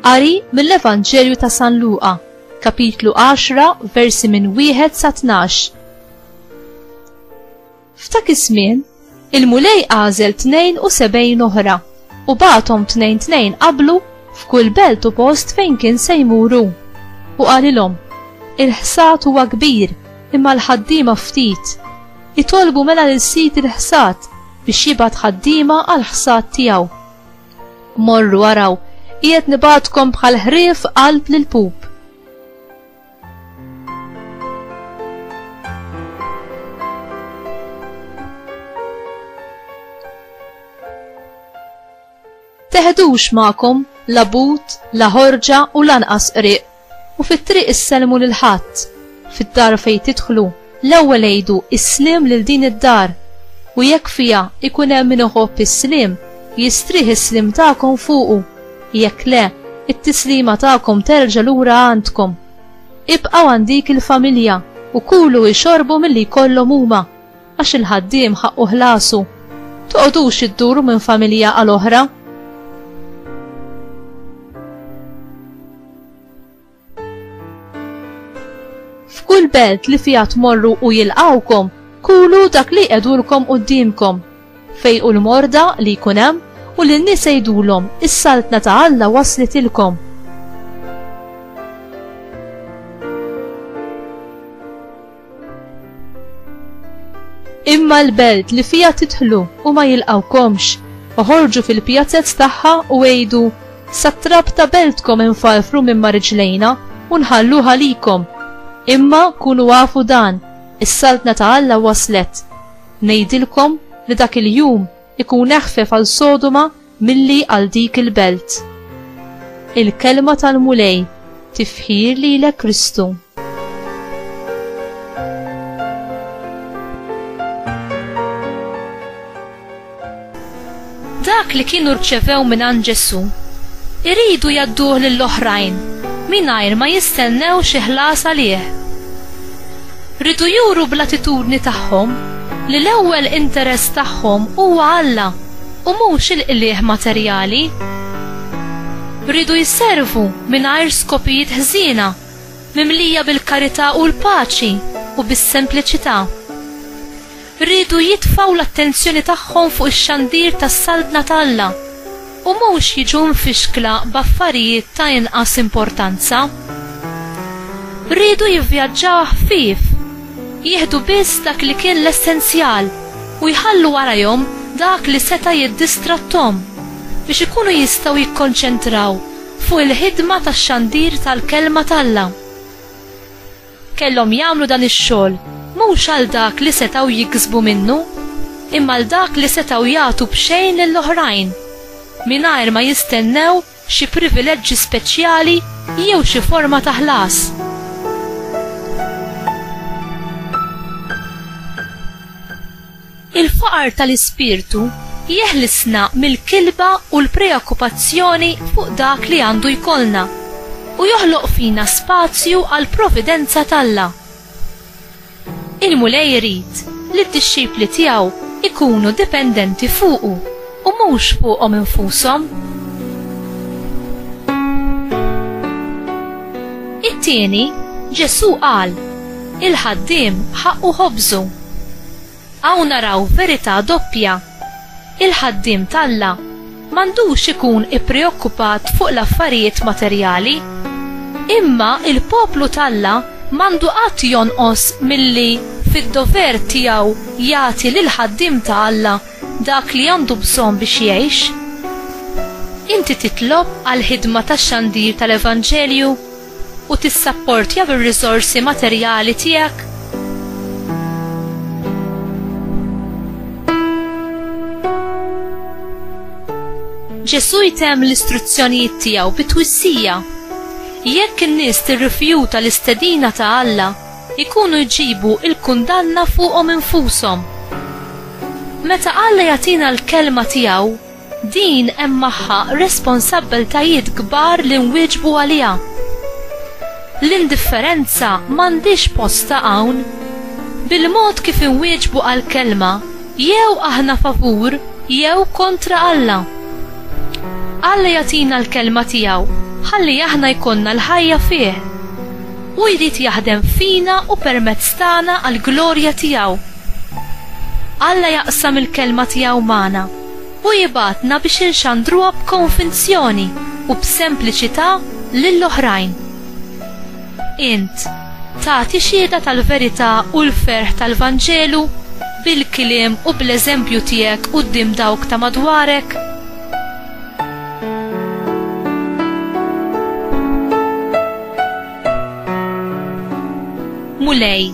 Qari mill-Evanġelju ta' San Luqa, kapitlu 10, versi minn 1 sa 12. F'dak iż-żmien, il-mulej għażel 72 oħra u bagħthom 2 qablu f'kull belt u post fejn kien se jmuru. U qalilhom: il-ħsad huwa kbir imma l-ħaddiema ftit. Itolbu mela lil sit il-ħsad biex jibgħat ħaddiema għall-ħsad tiegħu. Morru waraw, qiegħed nibgħatkom bħal ħrief qalb lil pub. Teħdux magħkom la but, la ħorġa u lanqas qriq, u fit-triq issellmu lil ħadd. Fid-dar fejn tidħlu l-ewwel għidu islim lil din id-dar, u jekk fiha ikun hemm min iħobb is-slim, jistrih is-slim tagħkom fuqu. Jekk le, it-tislima tagħkom terġa' lura għandkom. Ibqgħu għand dik il-familja u kulu jxorbu milli jkollhom huma, għax il-ħaddiem ħaqqu ħlasu. Toqgħodux idduru minn familja għal oħra. F'kull belt li fiha tmorru u jilqawkom, kulu dak li qegħdulkom qudiemkom. Fejqu l-morda li jkun hemm u lin-nies jgħidulhom: is-saltna ta' Alla waslet ilkom. Imma l-belt li fiha tidħlu u ma jilqawkomx, oħorġu fil-pjazzett tagħha u għejdu: sat-trab ta' beltkom infalfru minn riġlejna u nħalluha likom. Imma kunu għafu dan, is-saltna ta' Alla waslet. Ngħidilkom li dak il-jum ikun eħfef għal Sodoma milli għal dik il-belt. Il-kelma tal-mulej, tifħir lilek Kristu. Dak li kienu rċevew minn Ġesu iridu jadduh lill-oħrajn mingħajr ma jistennew xi ħlas għalih. Ridu juru bl-attitudni tagħhom li l-ewwel interess tagħhom huwa Alla u mhux il-qlieħ materjali. Ridu jisservu mingħajr skopijiet ħżiena, mimlija bil-karità u l-paċi u bis-sempliċità. Ridu jitfgħu l-attenzjoni tagħhom fuq ix-xandir tas-saltna ta' Alla u mhux jiġu mfixkla b'affarijiet ta' inqas importanza. Ridu jivvjaġġaw ħfief, jieħdu biss dak li kien l-essenzjal u jħallu warajhom dak li seta' jiddistrattom biex ikunu jistgħu jikkonċentraw fuq il-ħidma tax-xandir tal-kelma ta' Alla. Kellhom jagħmlu dan ix-xogħol mhux għal dak li setgħu jiksbu minnu, imma għal dak li setgħu jagħtu b'xejn lill-oħrajn, mingħajr ma jistennew xi privileġġi speċjali jew xi forma ta' ħlas. Il-faqar tal-ispirtu jeħlisna mill-kilba u l-preokkupazzjoni fuq dak li għandu jkollna u joħloq fina spazju għal provvidenza ta' Il-mulej jrid li d-dixxipli tiegħu ikunu dipendenti fuqu u mhux fuqhom infushom. It-tieni, Ġesu qal: il-ħaddiem ħaqqu ħobżu. Hawn naraw verità doppja. Il-ħaddiem ta' m'għandux ikun ippreokkupat fuq l-affarijiet materjali, imma il-poplu ta' m'għandu qatt jonqos milli fid-dover tiegħu jagħti lil ħaddiem ta' dak li għandu bżonn biex jgħix. Inti titlob għal ħidma tax-xandir tal-Evanġelju u tissapportja bir-riżorsi materjali tiegħek. Ġesu jtemm l-istruzzjonijiet tiegħu bit-twissija. Jekk in-nies tirrifjuta l-istedina ta' Alla, ikunu jġibu il-kundanna fuqhom infushom. Meta Alla jagħtina l-kelma tiegħu, din hemm magħha responsabbiltajiet kbar li nwieġbu għaliha. L-indifferenza m'għandix posta hawn. Bil-mod kif inwieġbu għall-kelma, jew aħna favur jew kontra Alla. Alla jagħtina l-kelma tiegħu ħalli aħna jkollna l-ħajja fih. U jrid jaħdem fina u permezz tagħna għall glorja tiegħu. Alla jaqsam il-kelma tiegħu magħna u jibatna biex inxandruha b'konvinzjoni u b'sempliċità lill-oħrajn. Int tagħti xhieda tal-verità u l-ferħ tal-Vanġelu bil-kliem u bl-eżempju tiegħek quddiem dawk ta' madwarek? Mulej,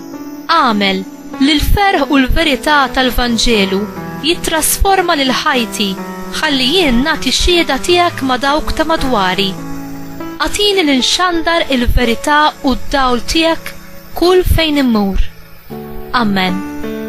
għamel li l-ferħ u l-verità tal-Vanġelu jittrasforma lil ħajti ħalli jien nagħti xhieda tiegħek ma' dawk ta' madwari. Għatini l-inxandar il-verità u d-dawl tiegħek kull fejn immur. Amen.